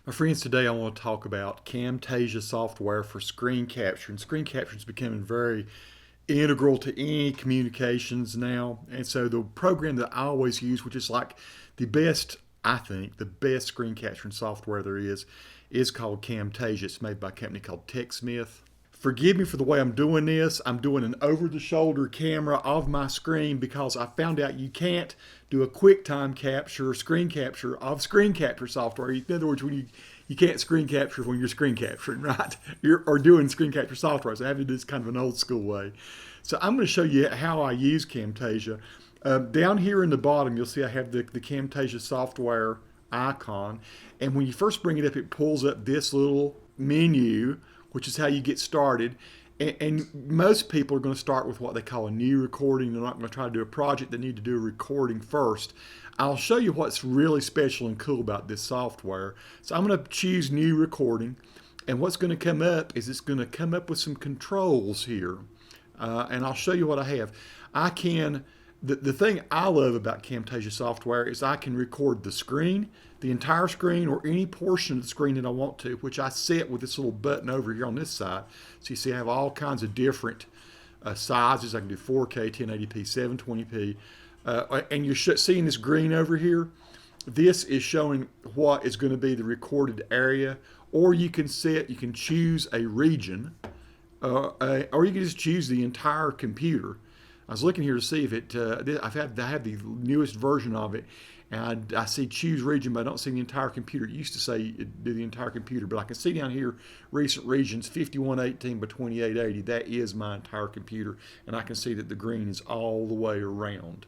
My friends, today I want to talk about Camtasia software for screen capture. And screen capture is becoming very integral to any communications now. And so the program that I always use, which is like the best, I think, the best screen capturing software there is called Camtasia. It's made by a company called TechSmith. Forgive me for the way I'm doing this. I'm doing an over-the-shoulder camera of my screen because I found out you can't do a QuickTime capture, screen capture of screen capture software. In other words, you can't screen capture when you're screen capturing, right? Or doing screen capture software. So I have to do this kind of an old school way. So I'm going to show you how I use Camtasia. Down here in the bottom, you'll see I have the Camtasia software icon. And when you first bring it up, it pulls up this little menu, which is how you get started. And most people are going to start with what they call a new recording. They're not going to try to do a project. They need to do a recording first. I'll show you what's really special and cool about this software. So I'm going to choose new recording. And what's going to come up is it's going to come up with some controls here. And I'll show you what I have. The thing I love about Camtasia software is I can record the screen, the entire screen, or any portion of the screen that I want to, which I set with this little button over here on this side. So you see I have all kinds of different sizes. I can do 4K, 1080p, 720p. And you're seeing this green over here. This is showing what is going to be the recorded area. Or you can choose a region, or you can just choose the entire computer. I was looking here to see if I have the newest version of it, and I see choose region, but I don't see the entire computer. It used to say do the entire computer, but I can see down here recent regions 5118 by 2880. That is my entire computer, and I can see that the green is all the way around.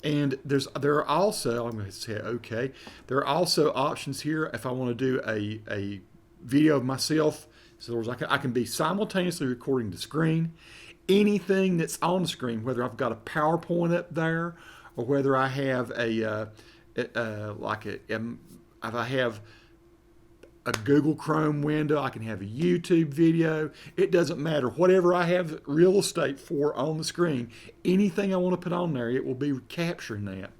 And there are also, I'm going to say okay, there are also options here if I want to do a video of myself. So I can be simultaneously recording the screen, anything that's on the screen, whether I've got a PowerPoint up there or whether I have if I have a Google Chrome window, I can have a YouTube video. It doesn't matter. Whatever I have real estate for on the screen, anything I want to put on there, it will be capturing that.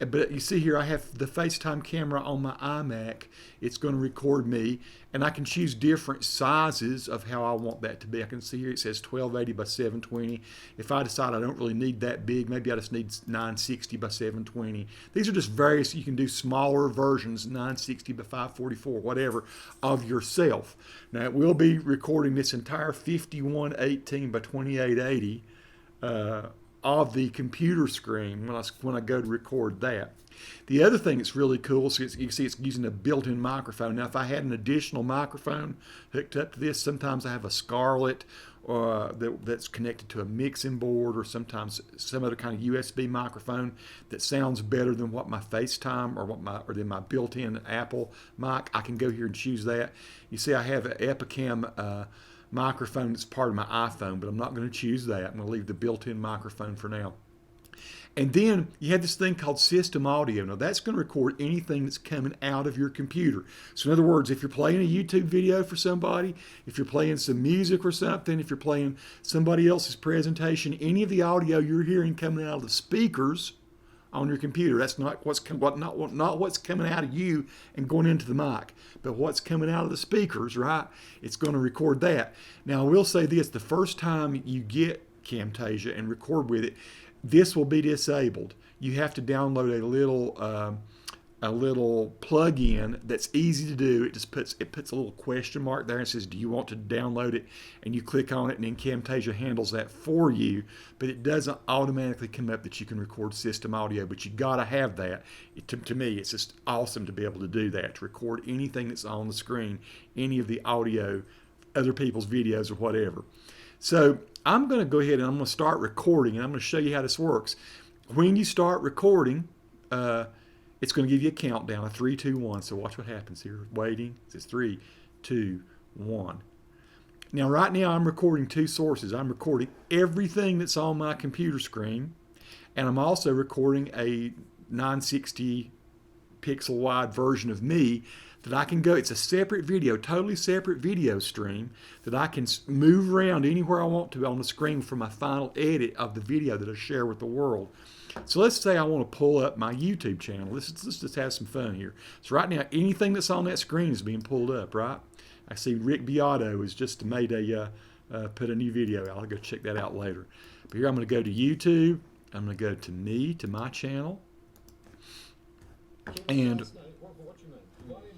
But you see here I have the FaceTime camera on my iMac. It's going to record me, and I can choose different sizes of how I want that to be. I can see here it says 1280 by 720. If I decide I don't really need that big, maybe I just need 960 by 720. These are just various, you can do smaller versions, 960 by 544, whatever, of yourself. Now it will be recording this entire 5118 by 2880 of the computer screen when I go to record that. The other thing that's really cool, so you can see it's using a built-in microphone. Now, if I had an additional microphone hooked up to this, sometimes I have a Scarlett that's connected to a mixing board, or sometimes some other kind of USB microphone that sounds better than what my FaceTime or than my built-in Apple mic. I can go here and choose that. You see, I have an Epicam microphone that's part of my iPhone, but I'm not going to choose that. I'm going to leave the built-in microphone for now. And then you have this thing called system audio. Now that's going to record anything that's coming out of your computer. So in other words, if you're playing a YouTube video for somebody, if you're playing some music or something, if you're playing somebody else's presentation, any of the audio you're hearing coming out of the speakers on your computer, that's not what's coming out of you and going into the mic, but what's coming out of the speakers, right? It's going to record that. Now, I will say this: the first time you get Camtasia and record with it, this will be disabled. You have to download a little plug-in that's easy to do. It puts a little question mark there and says, do you want to download it? And you click on it, and then Camtasia handles that for you. But it doesn't automatically come up that you can record system audio, but you got to have that. To me, it's just awesome to be able to do that, to record anything that's on the screen, any of the audio, other people's videos or whatever. So I'm going to go ahead and I'm going to start recording, and I'm going to show you how this works. When you start recording, it's going to give you a countdown, a 3, 2, 1. So watch what happens here. Waiting. It says 3, 2, 1. Now, right now, I'm recording two sources. I'm recording everything that's on my computer screen, and I'm also recording a 960 pixel wide version of me that I can go. It's a separate video, totally separate video stream that I can move around anywhere I want to on the screen for my final edit of the video that I share with the world. So let's say I want to pull up my YouTube channel. Let's just have some fun here. So right now, anything that's on that screen is being pulled up, right? I see Rick Beato has just made put a new video out. I'll go check that out later. But here I'm going to go to YouTube. I'm going to go to my channel. And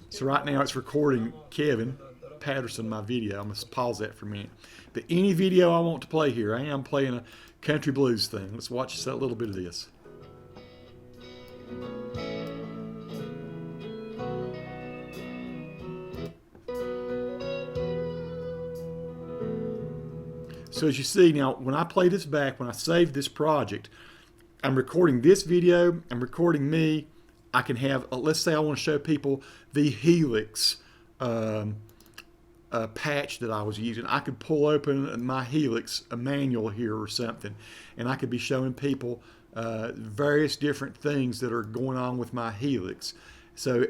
so right now it's recording Kevin Patterson, my video. I'm going to pause that for a minute. But any video I want to play here, I am playing a country blues thing. Let's watch just a little bit of this. So as you see now, when I play this back, when I save this project, I'm recording this video, I'm recording me. I can have, let's say I want to show people the Helix patch that I was using. I could pull open my Helix manual here or something, and I could be showing people various different things that are going on with my Helix. So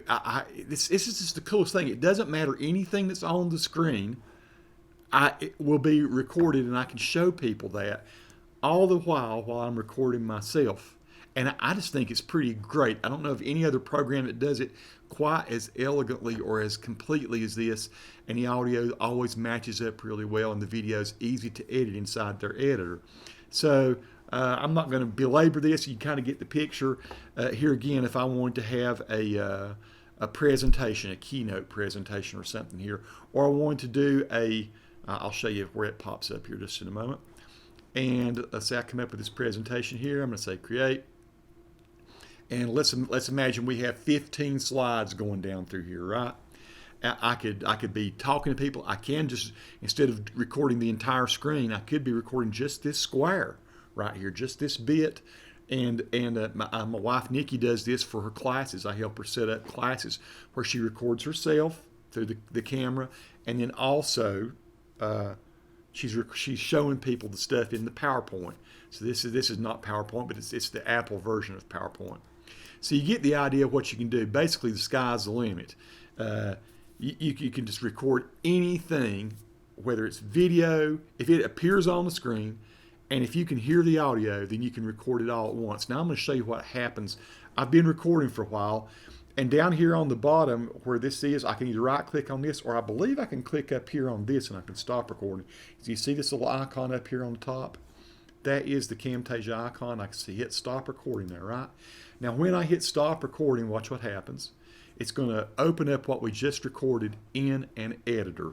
this is just the coolest thing. It doesn't matter anything that's on the screen. It will be recorded, and I can show people that all the while I'm recording myself. And I just think it's pretty great. I don't know of any other program that does it quite as elegantly or as completely as this. And the audio always matches up really well, and the video is easy to edit inside their editor. So I'm not going to belabor this. You kind of get the picture. Here again, if I wanted to have a presentation, a keynote presentation or something here, or I wanted to do I'll show you where it pops up here just in a moment. And let's say I come up with this presentation here. I'm going to say create. And let's imagine we have 15 slides going down through here, right? I could be talking to people. I can just, instead of recording the entire screen, I could be recording just this square right here, just this bit. And my wife Nikki does this for her classes. I help her set up classes where she records herself through the camera, and then also she's showing people the stuff in the PowerPoint. So this is not PowerPoint, but it's the Apple version of PowerPoint. So you get the idea of what you can do. Basically, the sky's the limit. You can just record anything, whether it's video, if it appears on the screen, and if you can hear the audio, then you can record it all at once. Now I'm going to show you what happens. I've been recording for a while, and down here on the bottom where this is, I can either right-click on this, or I believe I can click up here on this and I can stop recording. So you see this little icon up here on the top? That is the Camtasia icon. I can see hit stop recording there, right? Now when I hit stop recording, watch what happens. It's going to open up what we just recorded in an editor.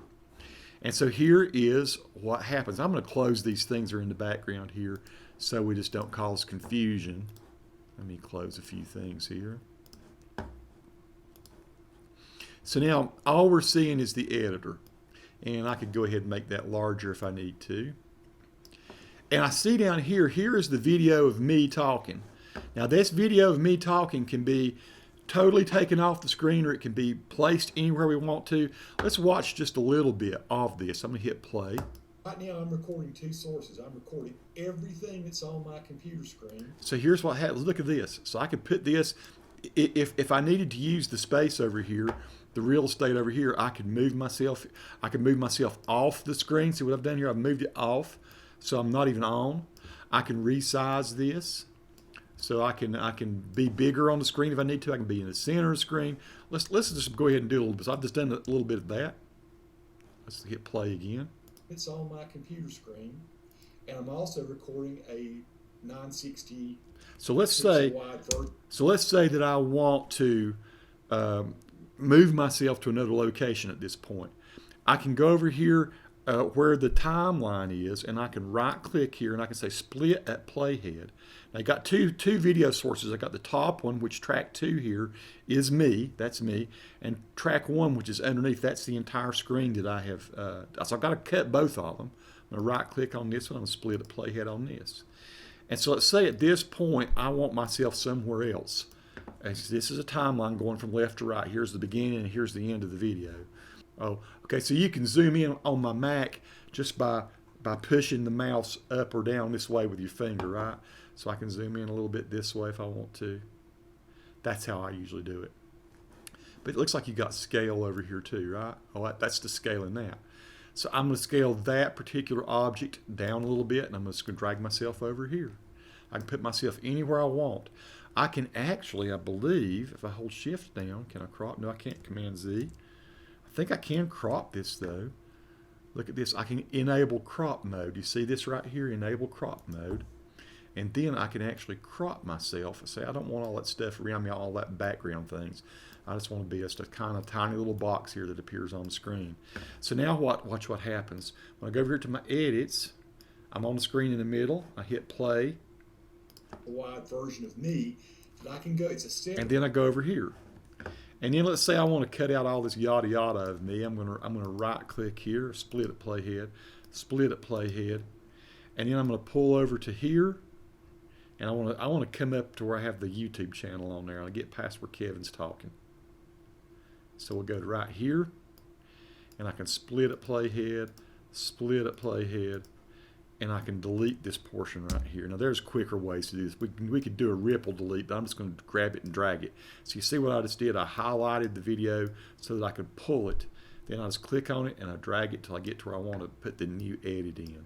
And so here is what happens. I'm going to close these things that are in the background here so we just don't cause confusion. Let me close a few things here. So now all we're seeing is the editor. And I could go ahead and make that larger if I need to. And I see down here, here is the video of me talking. Now this video of me talking can be totally taken off the screen, or it can be placed anywhere we want to. Let's watch just a little bit of this. I'm going to hit play. Right now I'm recording two sources. I'm recording everything that's on my computer screen. So here's what happens. Look at this. So I could put this, if I needed to use the space over here, the real estate over here, I could move myself off the screen. See what I've done here? I've moved it off, so I'm not even on. I can resize this. So I can be bigger on the screen if I need to. I can be in the center of the screen. Let's just go ahead and do a little bit. So I've just done a little bit of that. Let's hit play again. It's on my computer screen, and I'm also recording a 960. So let's say that I want to move myself to another location at this point. I can go over here where the timeline is, and I can right click here and I can say split at playhead. Now I got two video sources. I got the top one, which track 2 here is me, that's me, and track 1, which is underneath, that's the entire screen that I have. So I've got to cut both of them. I'm going to right click on this one, I'm going to split at playhead on this. And so let's say at this point I want myself somewhere else. This is a timeline going from left to right. Here's the beginning and here's the end of the video. Oh, okay, so you can zoom in on my Mac just by pushing the mouse up or down this way with your finger, right? So I can zoom in a little bit this way if I want to. That's how I usually do it. But it looks like you got scale over here too, right? Oh, that's the scale in that. So I'm going to scale that particular object down a little bit, and I'm just going to drag myself over here. I can put myself anywhere I want. I can actually, I believe, if I hold shift down, can I crop? No, I can't. Command Z. I think I can crop this though. Look at this. I can enable crop mode. You see this right here? Enable crop mode. And then I can actually crop myself and say, I don't want all that stuff around me, all that background things. I just want to be just a kind of tiny little box here that appears on the screen. So now watch what happens. When I go over here to my edits, I'm on the screen in the middle. I hit play. A wide version of me that I can go. It's a set. And then I go over here. And then let's say I want to cut out all this yada yada of me. I'm gonna right click here, split at playhead, split at playhead, and then I'm gonna pull over to here. And I want to come up to where I have the YouTube channel on there. I'll get past where Kevin's talking. So we'll go to right here, and I can split at playhead, and I can delete this portion right here. Now there's quicker ways to do this. We could do a ripple delete, but I'm just going to grab it and drag it. So you see what I just did? I highlighted the video so that I could pull it. Then I just click on it and I drag it till I get to where I want to put the new edit in.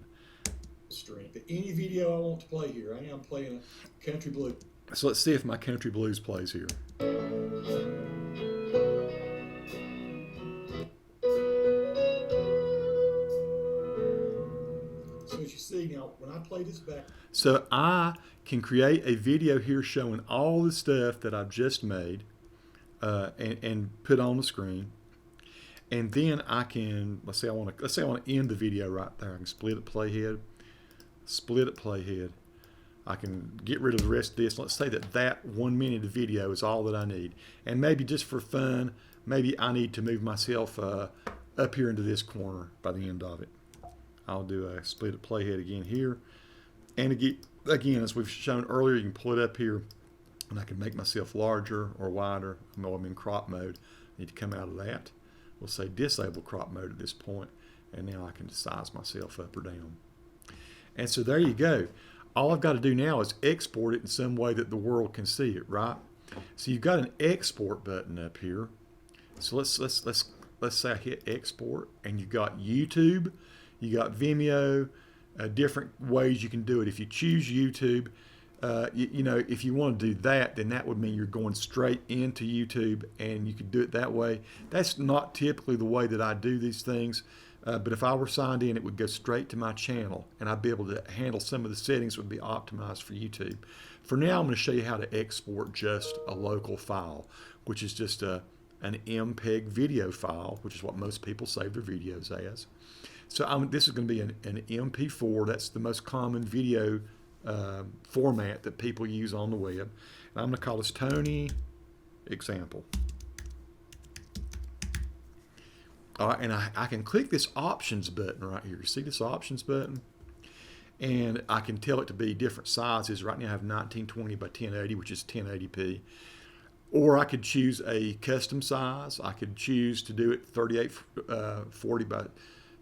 Stream. Any video I want to play here. I am playing a country blues. So let's see if my country blues plays here. So as you see now, when I play this back. So I can create a video here showing all the stuff that I've just made and put on the screen. And then I can, let's say I want to end the video right there. I can split at playhead. Split at playhead. I can get rid of the rest of this. Let's say that 1 minute of video is all that I need. And maybe just for fun, maybe I need to move myself up here into this corner by the end of it. I'll do a split at playhead again here. And again, as we've shown earlier, you can pull it up here and I can make myself larger or wider. I know I'm in crop mode. I need to come out of that. We'll say disable crop mode at this point, and now I can size myself up or down. And so there you go. All I've got to do now is export it in some way that the world can see it, right? So you've got an export button up here. So let's say I hit export, and you've got YouTube, you got Vimeo, different ways you can do it. If you choose YouTube, you know, if you want to do that, then that would mean you're going straight into YouTube, and you could do it that way. That's not typically the way that I do these things. But if I were signed in, it would go straight to my channel, and I'd be able to handle some of the settings that would be optimized for YouTube. For now, I'm going to show you how to export just a local file, which is just an MPEG video file, which is what most people save their videos as. So this is going to be an MP4. That's the most common video format that people use on the web. And I'm going to call this Tony Example. And I can click this options button right here. You see this options button? And I can tell it to be different sizes. Right now I have 1920 by 1080, which is 1080p. Or I could choose a custom size. I could choose to do it 3840 by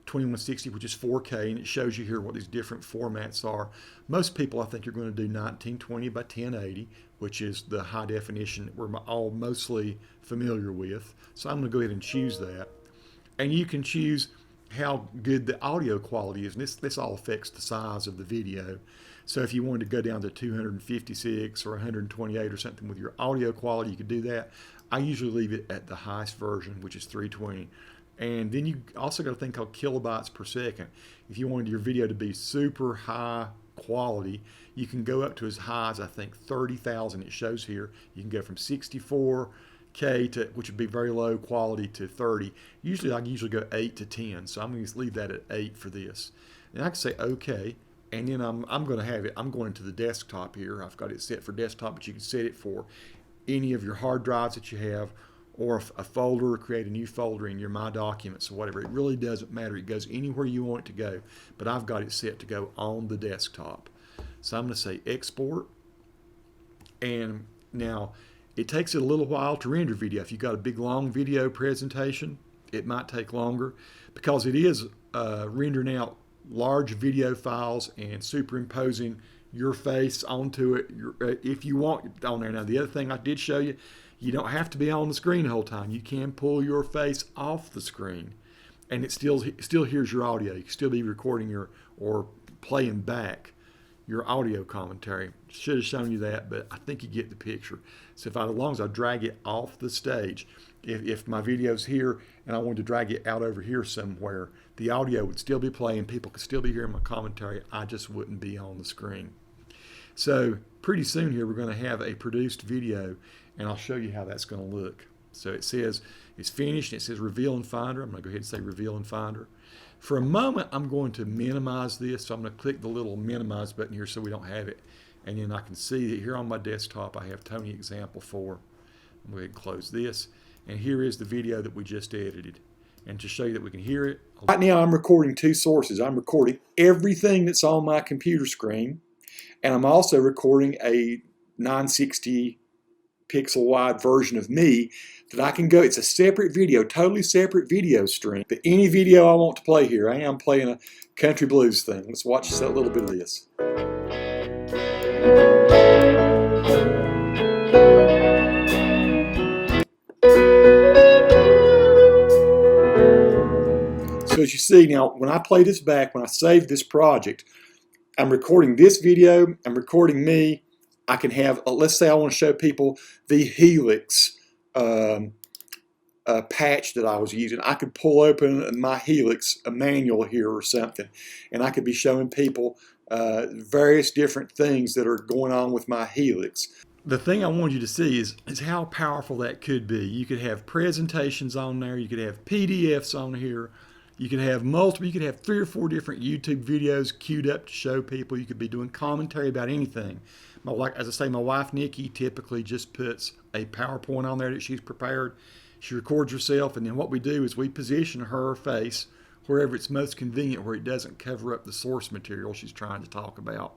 2160, which is 4K, and it shows you here what these different formats are. Most people, I think, are going to do 1920 by 1080, which is the high definition that we're all mostly familiar with. So I'm going to go ahead and choose that. And you can choose how good the audio quality is. And this all affects the size of the video. So if you wanted to go down to 256 or 128 or something with your audio quality, you could do that. I usually leave it at the highest version, which is 320. And then you also got a thing called kilobytes per second. If you wanted your video to be super high quality, you can go up to as high as, I think, 30,000. It shows here. You can go from 64K to, which would be very low quality, to 30. I usually go 8 to 10, so I'm going to leave that at 8 for this. And I can say OK, and then I'm going to have it. I'm going into the desktop here. I've got it set for desktop, but you can set it for any of your hard drives that you have, or a folder, create a new folder in your My Documents or whatever. It really doesn't matter. It goes anywhere you want it to go, but I've got it set to go on the desktop. So I'm going to say export, and now it takes it a little while to render video. If you've got a big long video presentation, it might take longer because it is rendering out large video files and superimposing your face onto it if you want on there. Now the other thing I did show you, you don't have to be on the screen the whole time. You can pull your face off the screen and it still hears your audio. You can still be recording or playing back your audio commentary. Should have shown you that, but I think you get the picture. So as long as I drag it off the stage, if my video's here and I wanted to drag it out over here somewhere, the audio would still be playing, people could still be hearing my commentary, I just wouldn't be on the screen. So pretty soon here we're going to have a produced video, and I'll show you how that's going to look. So it says it's finished, and it says Reveal in Finder. I'm going to go ahead and say Reveal in Finder. For a moment, I'm going to minimize this, so I'm going to click the little minimize button here so we don't have it. And then I can see that here on my desktop I have Tony Example 4. I'm going to go ahead and close this. And here is the video that we just edited. And to show you that we can hear it. Right now I'm recording two sources. I'm recording everything that's on my computer screen, and I'm also recording a 960 pixel wide version of me that I can go. It's a separate video, totally separate video stream. But any video I want to play here, I am playing a country blues thing. Let's watch just a little bit of this. So as you see now, when I play this back, when I save this project, I'm recording this video, I'm recording me. I can have, let's say I want to show people the Helix patch that I was using. I could pull open my Helix manual here or something, and I could be showing people various different things that are going on with my Helix. The thing I wanted you to see is how powerful that could be. You could have presentations on there, you could have PDFs on here, you could have multiple, you could have 3 or 4 different YouTube videos queued up to show people. You could be doing commentary about anything. As I say, my wife Nikki typically just puts a PowerPoint on there that she's prepared. She records herself, and then what we do is we position her face wherever it's most convenient, where it doesn't cover up the source material she's trying to talk about.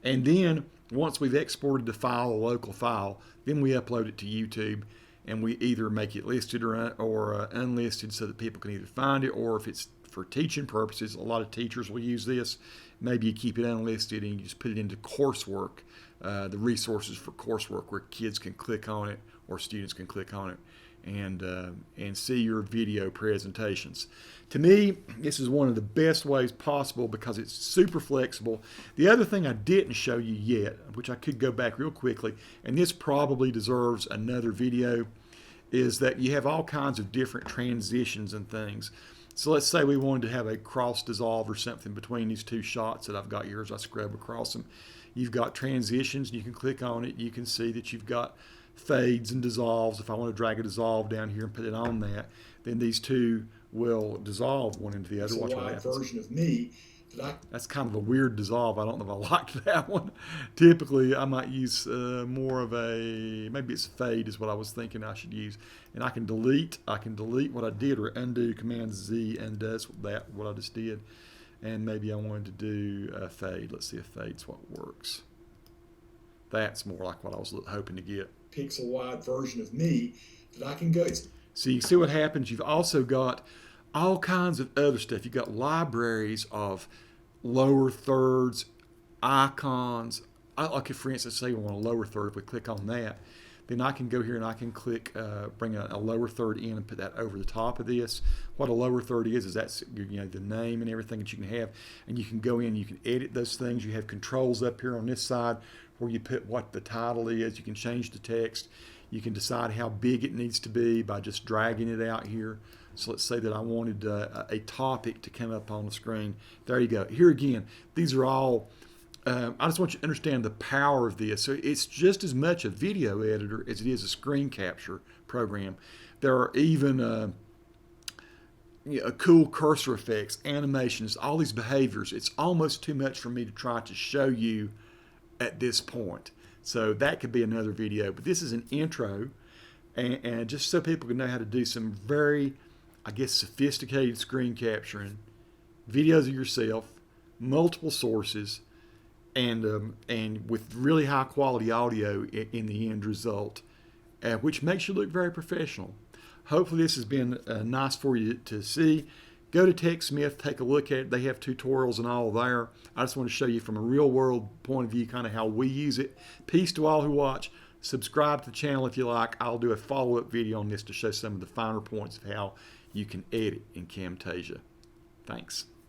And then once we've exported the file, a local file, then we upload it to YouTube, and we either make it listed or unlisted so that people can either find it, or if it's for teaching purposes, a lot of teachers will use this. Maybe you keep it unlisted and you just put it into coursework, the resources for coursework, where kids can click on it or students can click on it and see your video presentations. To me, this is one of the best ways possible because it's super flexible. The other thing I didn't show you yet, which I could go back real quickly, and this probably deserves another video, is that you have all kinds of different transitions and things. So let's say we wanted to have a cross dissolve or something between these two shots that I've got here as I scrub across them. You've got transitions, and you can click on it. You can see that you've got fades and dissolves. If I want to drag a dissolve down here and put it on that, then these two will dissolve one into the other. Watch what happens. Version of me. That's kind of a weird dissolve. I don't know if I like that one. Typically, I might use more of a, maybe it's a fade is what I was thinking I should use. And I can delete what I did, or undo. Command Z undoes that, what I just did. And maybe I wanted to do a fade. Let's see if fade's what works. That's more like what I was hoping to get. Pixel wide version of me that I can go. So you see what happens. You've also got all kinds of other stuff. You've got libraries of lower thirds, icons. Like if, for instance, say we want a lower third, if we click on that, then I can go here and I can click, bring a lower third in and put that over the top of this. What a lower third is that's the name and everything that you can have, and you can go in, you can edit those things. You have controls up here on this side where you put what the title is. You can change the text. You can decide how big it needs to be by just dragging it out here. So let's say that I wanted a topic to come up on the screen. There you go. Here again, these are all, I just want you to understand the power of this. So it's just as much a video editor as it is a screen capture program. There are even cool cursor effects, animations, all these behaviors. It's almost too much for me to try to show you at this point. So that could be another video, but this is an intro, and just so people can know how to do some very, I guess, sophisticated screen capturing, videos of yourself, multiple sources, and with really high quality audio in the end result, which makes you look very professional. Hopefully this has been nice for you to see. Go to TechSmith, take a look at it. They have tutorials and all there. I just want to show you from a real world point of view kind of how we use it. Peace to all who watch. Subscribe to the channel if you like. I'll do a follow-up video on this to show some of the finer points of how you can edit in Camtasia. Thanks.